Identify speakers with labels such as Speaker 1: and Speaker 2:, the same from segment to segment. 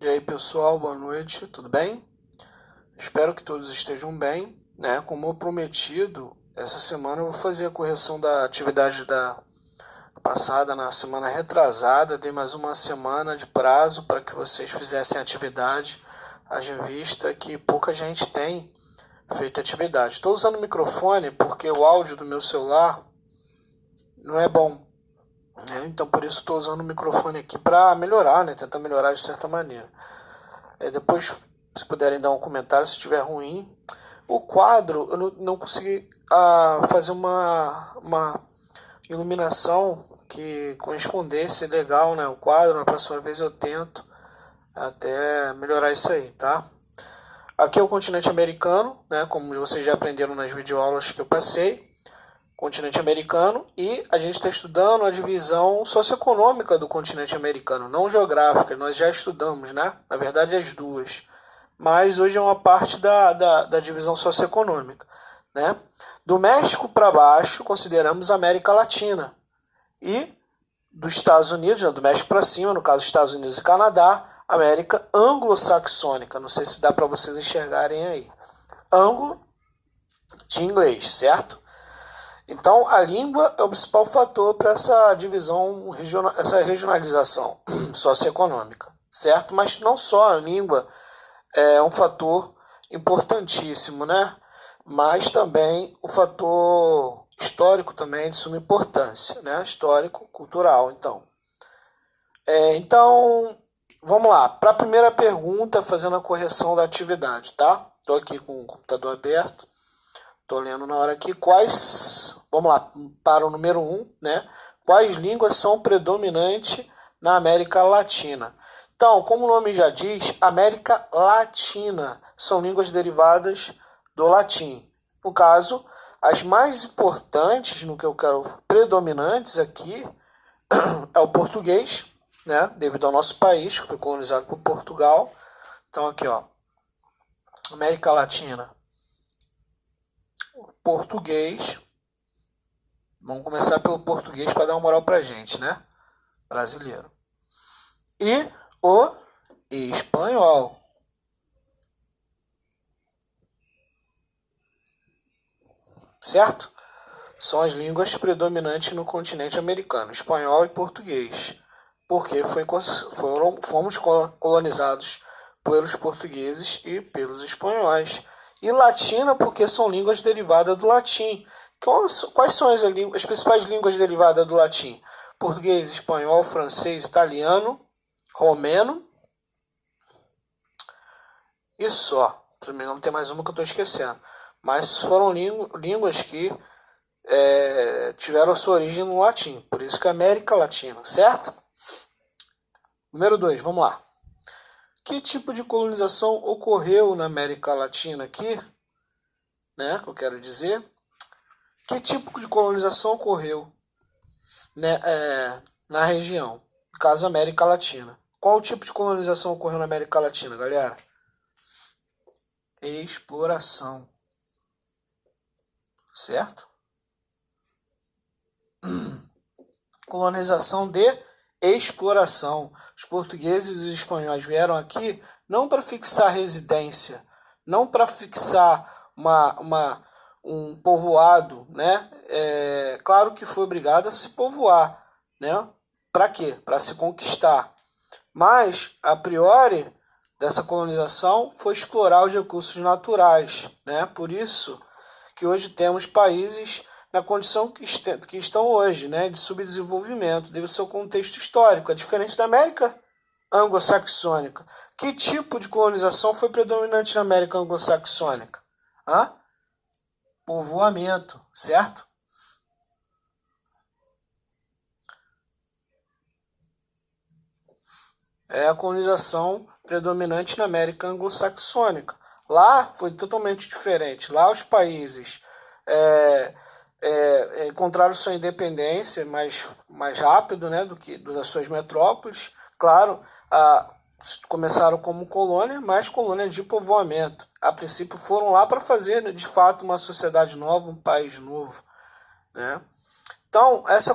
Speaker 1: E aí pessoal, boa noite, tudo bem? Espero que todos estejam bem, né? Como prometido, essa semana eu vou fazer a correção da atividade da passada na semana retrasada. Dei mais uma semana de prazo para que vocês fizessem a atividade, haja vista que pouca gente tem feito atividade. Estou usando o microfone porque o áudio do meu celular não é bom, né? Então por isso estou usando o microfone aqui para melhorar, né? Tentar melhorar de certa maneira. Depois, se puderem dar um comentário se estiver ruim. O quadro, eu não consegui fazer uma iluminação que correspondesse legal, né? O quadro, na próxima vez eu tento até melhorar isso aí, tá? Aqui é o continente americano, né? Como vocês já aprenderam nas videoaulas que eu passei. Continente americano, e a gente está estudando a divisão socioeconômica do continente americano, não geográfica, nós já estudamos, né? Na verdade, as duas. Mas hoje é uma parte da divisão socioeconômica, né? Do México para baixo, consideramos a América Latina. E dos Estados Unidos, né, do México para cima, no caso Estados Unidos e Canadá, América anglo-saxônica. Não sei se dá para vocês enxergarem aí. Anglo de inglês, certo? Então, a língua é o principal fator para essa divisão, essa regionalização socioeconômica, certo? Mas não só a língua é um fator importantíssimo, né? Mas também o fator histórico também é de suma importância, né? Histórico, cultural, então. Então, vamos lá. Para a primeira pergunta, fazendo a correção da atividade, tá? Estou aqui com o computador aberto. Estou lendo na hora aqui vamos lá, para o número 1, né? Quais línguas são predominantes na América Latina? Então, como o nome já diz, América Latina são línguas derivadas do latim. No caso, as mais importantes, no que eu quero predominantes aqui, é o português, né? Devido ao nosso país, que foi colonizado por Portugal. Então, aqui, ó, América Latina. Português. Vamos começar pelo português para dar uma moral pra gente, né? Brasileiro. E o espanhol. Certo? São as línguas predominantes no continente americano, espanhol e português. Porque fomos colonizados pelos portugueses e pelos espanhóis. E latina porque são línguas derivadas do latim. Quais são as principais línguas derivadas do latim? Português, espanhol, francês, italiano, romeno e só. Se não me engano, tem mais uma que eu estou esquecendo. Mas foram línguas que tiveram a sua origem no latim. Por isso que é América Latina, certo? Número 2, vamos lá. Que tipo de colonização ocorreu na América Latina aqui? Né, que eu quero dizer. Que tipo de colonização ocorreu, né, na região? No caso, América Latina. Qual tipo de colonização ocorreu na América Latina, galera? Exploração. Certo? Colonização de exploração. Os portugueses e os espanhóis vieram aqui não para fixar residência, não para fixar um povoado, né? Claro que foi obrigado a se povoar, né? Para quê? Para se conquistar. Mas, a priori, dessa colonização foi explorar os recursos naturais, né? Por isso que hoje temos países na condição que estão hoje, né? De subdesenvolvimento, devido ao seu contexto histórico. É diferente da América anglo-saxônica. Que tipo de colonização foi predominante na América anglo-saxônica? Povoamento, certo? É a colonização predominante na América anglo-saxônica. Lá foi totalmente diferente. Lá os países encontraram sua independência mais rápido, né, do que das suas metrópoles. Claro, começaram como colônia, mas colônia de povoamento. A princípio foram lá para fazer, de fato, uma sociedade nova, um país novo, né? Então, essa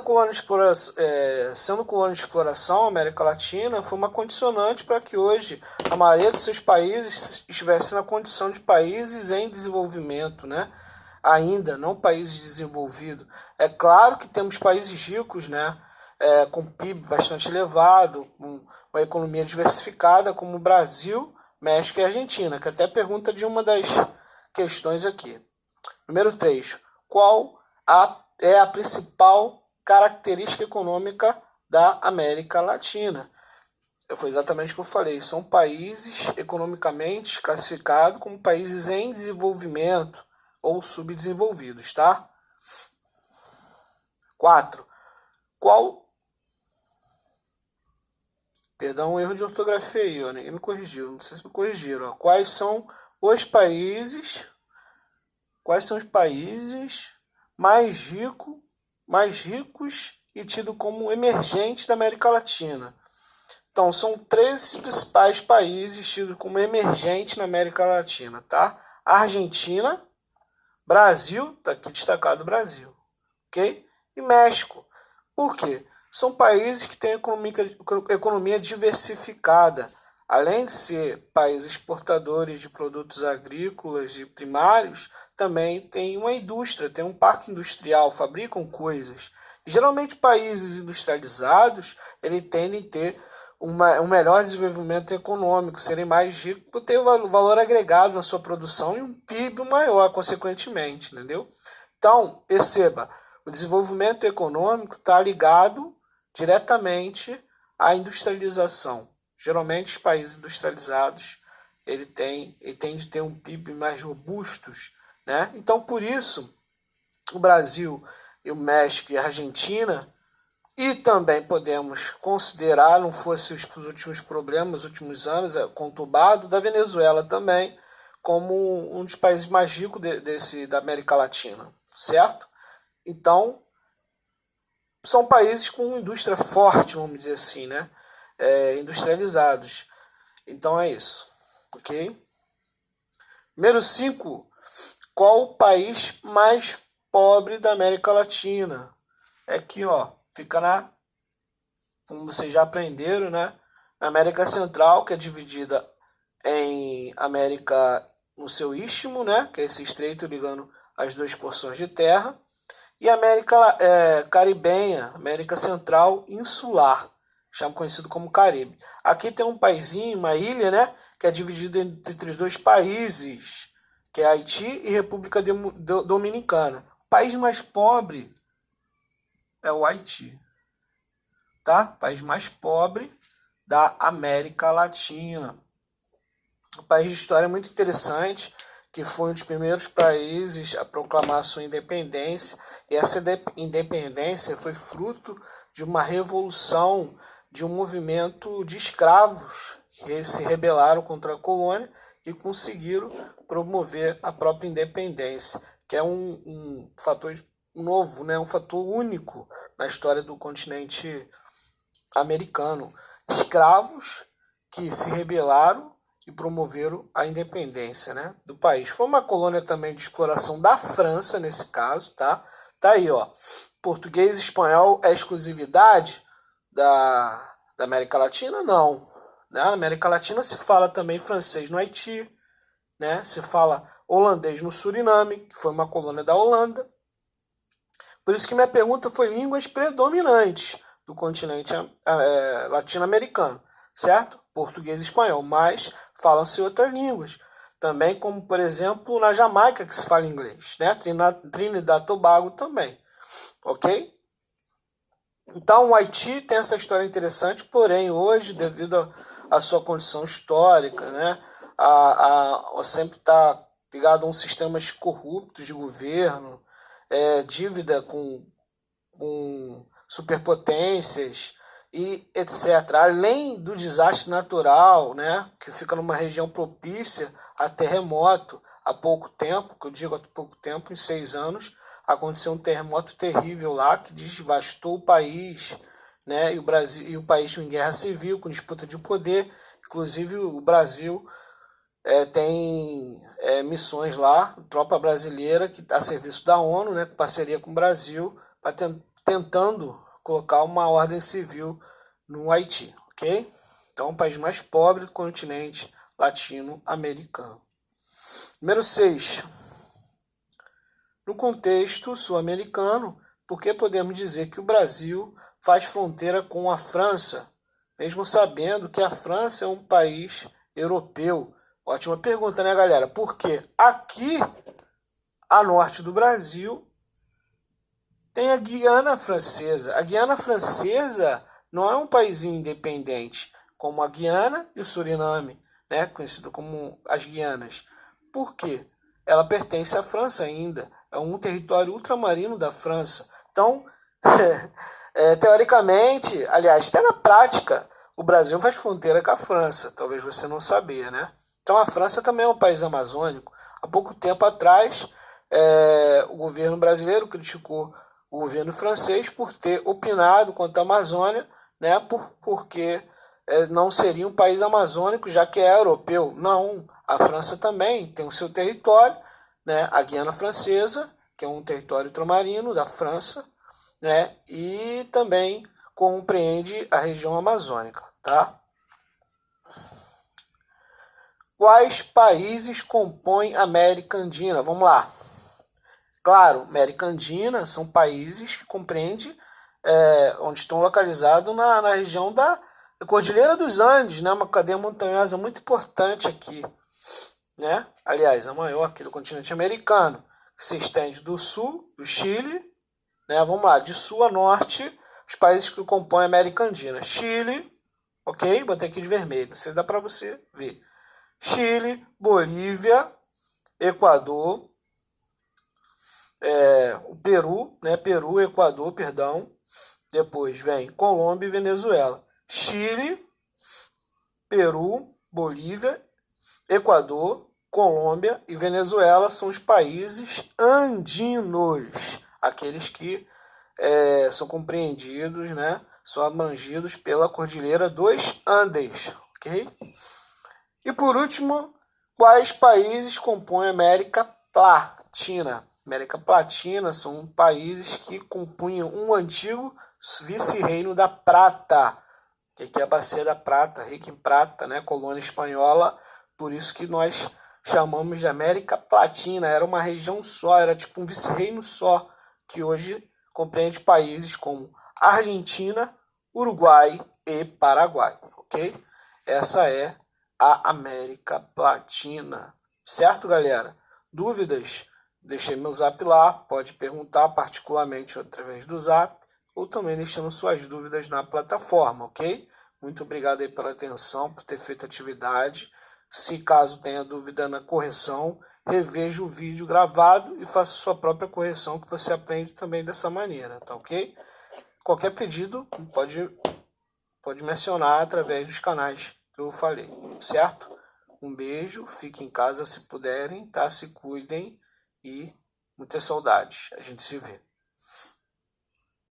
Speaker 1: sendo colônia de exploração, a América Latina foi uma condicionante para que hoje a maioria dos seus países estivesse na condição de países em desenvolvimento, né? Ainda, não países desenvolvidos. É claro que temos países ricos, né? Com PIB bastante elevado, com uma economia diversificada, como o Brasil, México e Argentina, que até pergunta de uma das questões aqui. Número 3. Qual é a principal característica econômica da América Latina? Foi exatamente o que eu falei. São países economicamente classificados como países em desenvolvimento ou subdesenvolvidos, tá? 4. Perdão, um erro de ortografia aí, ó, ninguém me corrigiu, não sei se me corrigiram. Ó. Quais são os países mais ricos e tidos como emergentes da América Latina? Então, são 13 principais países tidos como emergentes na América Latina, tá? Argentina, Brasil, tá aqui destacado o Brasil, ok? E México. Por quê? São países que têm economia diversificada. Além de ser países exportadores de produtos agrícolas e primários, também tem uma indústria, tem um parque industrial, fabricam coisas. E, geralmente, países industrializados, eles tendem a ter um melhor desenvolvimento econômico, serem mais ricos por ter valor agregado na sua produção e um PIB maior, consequentemente, entendeu? Então, perceba, o desenvolvimento econômico está ligado diretamente à industrialização. Geralmente, os países industrializados ele tende a ter um PIB mais robustos, né? Então, por isso, o Brasil, e o México e a Argentina, e também podemos considerar, não fosse os últimos problemas, os últimos anos, conturbado, da Venezuela também, como um dos países mais ricos da América Latina, certo? Então, são países com indústria forte, vamos dizer assim, né? Industrializados. Então é isso, ok? Número 5. Qual o país mais pobre da América Latina? É aqui, ó, fica como vocês já aprenderam, né? Na América Central, que é dividida em América no seu istmo, né? Que é esse estreito ligando as duas porções de terra. E América Caribenha, América Central Insular, conhecido como Caribe. Aqui tem um paizinho, uma ilha, né, que é dividido entre os dois países, que é Haiti e República Dominicana. O país mais pobre é o Haiti, tá? O país mais pobre da América Latina. Um país de história muito interessante, que foi um dos primeiros países a proclamar sua independência. E essa independência foi fruto de uma revolução, de um movimento de escravos que se rebelaram contra a colônia e conseguiram promover a própria independência, que é um fator novo, né? Um fator único na história do continente americano. Escravos que se rebelaram e promoveram a independência, né, do país. Foi uma colônia também de exploração da França, nesse caso, tá? Tá aí, ó. Português e espanhol é exclusividade da América Latina? Não. Né? Na América Latina se fala também francês no Haiti, né? Se fala holandês no Suriname, que foi uma colônia da Holanda. Por isso que minha pergunta foi línguas predominantes do continente latino-americano, certo? Português e espanhol, mas falam-se outras línguas. Também, como por exemplo na Jamaica, que se fala inglês, né? Trinidad e Tobago também, ok? Então o Haiti tem essa história interessante, porém hoje, devido à sua condição histórica, né? Sempre está ligado a um sistema corrupto de governo, dívida com superpotências, e etc. Além do desastre natural, né, que fica numa região propícia a terremoto. Há pouco tempo, que eu digo há pouco tempo, em 6 anos, aconteceu um terremoto terrível lá que devastou o país, né, e o país em guerra civil, com disputa de poder. Inclusive o Brasil tem missões lá, tropa brasileira que está a serviço da ONU, né, com parceria com o Brasil, para tentando colocar uma ordem civil no Haiti, ok? Então, o país mais pobre do continente latino-americano. Número 6. No contexto sul-americano, por que podemos dizer que o Brasil faz fronteira com a França, mesmo sabendo que a França é um país europeu? Ótima pergunta, né, galera? Porque aqui, a norte do Brasil, tem a Guiana Francesa. A Guiana Francesa não é um país independente, como a Guiana e o Suriname, né, conhecido como as Guianas. Por quê? Ela pertence à França ainda. É um território ultramarino da França. Então, teoricamente, aliás, até na prática, o Brasil faz fronteira com a França. Talvez você não sabia, né? Então, a França também é um país amazônico. Há pouco tempo atrás, o governo brasileiro criticou o governo francês por ter opinado quanto à Amazônia, né? Porque não seria um país amazônico, já que é europeu. Não, a França também tem o seu território, né? A Guiana Francesa, que é um território ultramarino da França, né? E também compreende a região amazônica, tá? Quais países compõem a América Andina? Vamos lá. Claro, América Andina são países que compreendem onde estão localizados na região da Cordilheira dos Andes, né? Uma cadeia montanhosa muito importante aqui, né? Aliás, a maior aqui do continente americano, que se estende do sul, do Chile, né? Vamos lá, de sul a norte, os países que compõem a América Andina. Chile, ok? Botei aqui de vermelho, se dá para você ver. Chile, Bolívia, Equador, o Peru, né? Peru, Equador, perdão. Depois vem Colômbia e Venezuela. Chile, Peru, Bolívia, Equador, Colômbia e Venezuela são os países andinos, aqueles que são compreendidos, né? São abrangidos pela Cordilheira dos Andes, ok? E por último, quais países compõem a América Latina? América Latina são países que compunham um antigo vice-reino da Prata, que é a Bacia da Prata, rica em prata, né? Colônia espanhola, por isso que nós chamamos de América Latina. Era uma região só, era tipo um vice-reino só, que hoje compreende países como Argentina, Uruguai e Paraguai, ok? Essa é a América Latina, certo, galera? Dúvidas? Deixei meu zap lá, pode perguntar particularmente através do zap ou também deixando suas dúvidas na plataforma, ok? Muito obrigado aí pela atenção, por ter feito a atividade. Se caso tenha dúvida na correção, reveja o vídeo gravado e faça sua própria correção, que você aprende também dessa maneira, tá ok? Qualquer pedido pode mencionar através dos canais que eu falei, certo? Um beijo, fiquem em casa se puderem, tá? Se cuidem e muitas saudades. A gente se vê.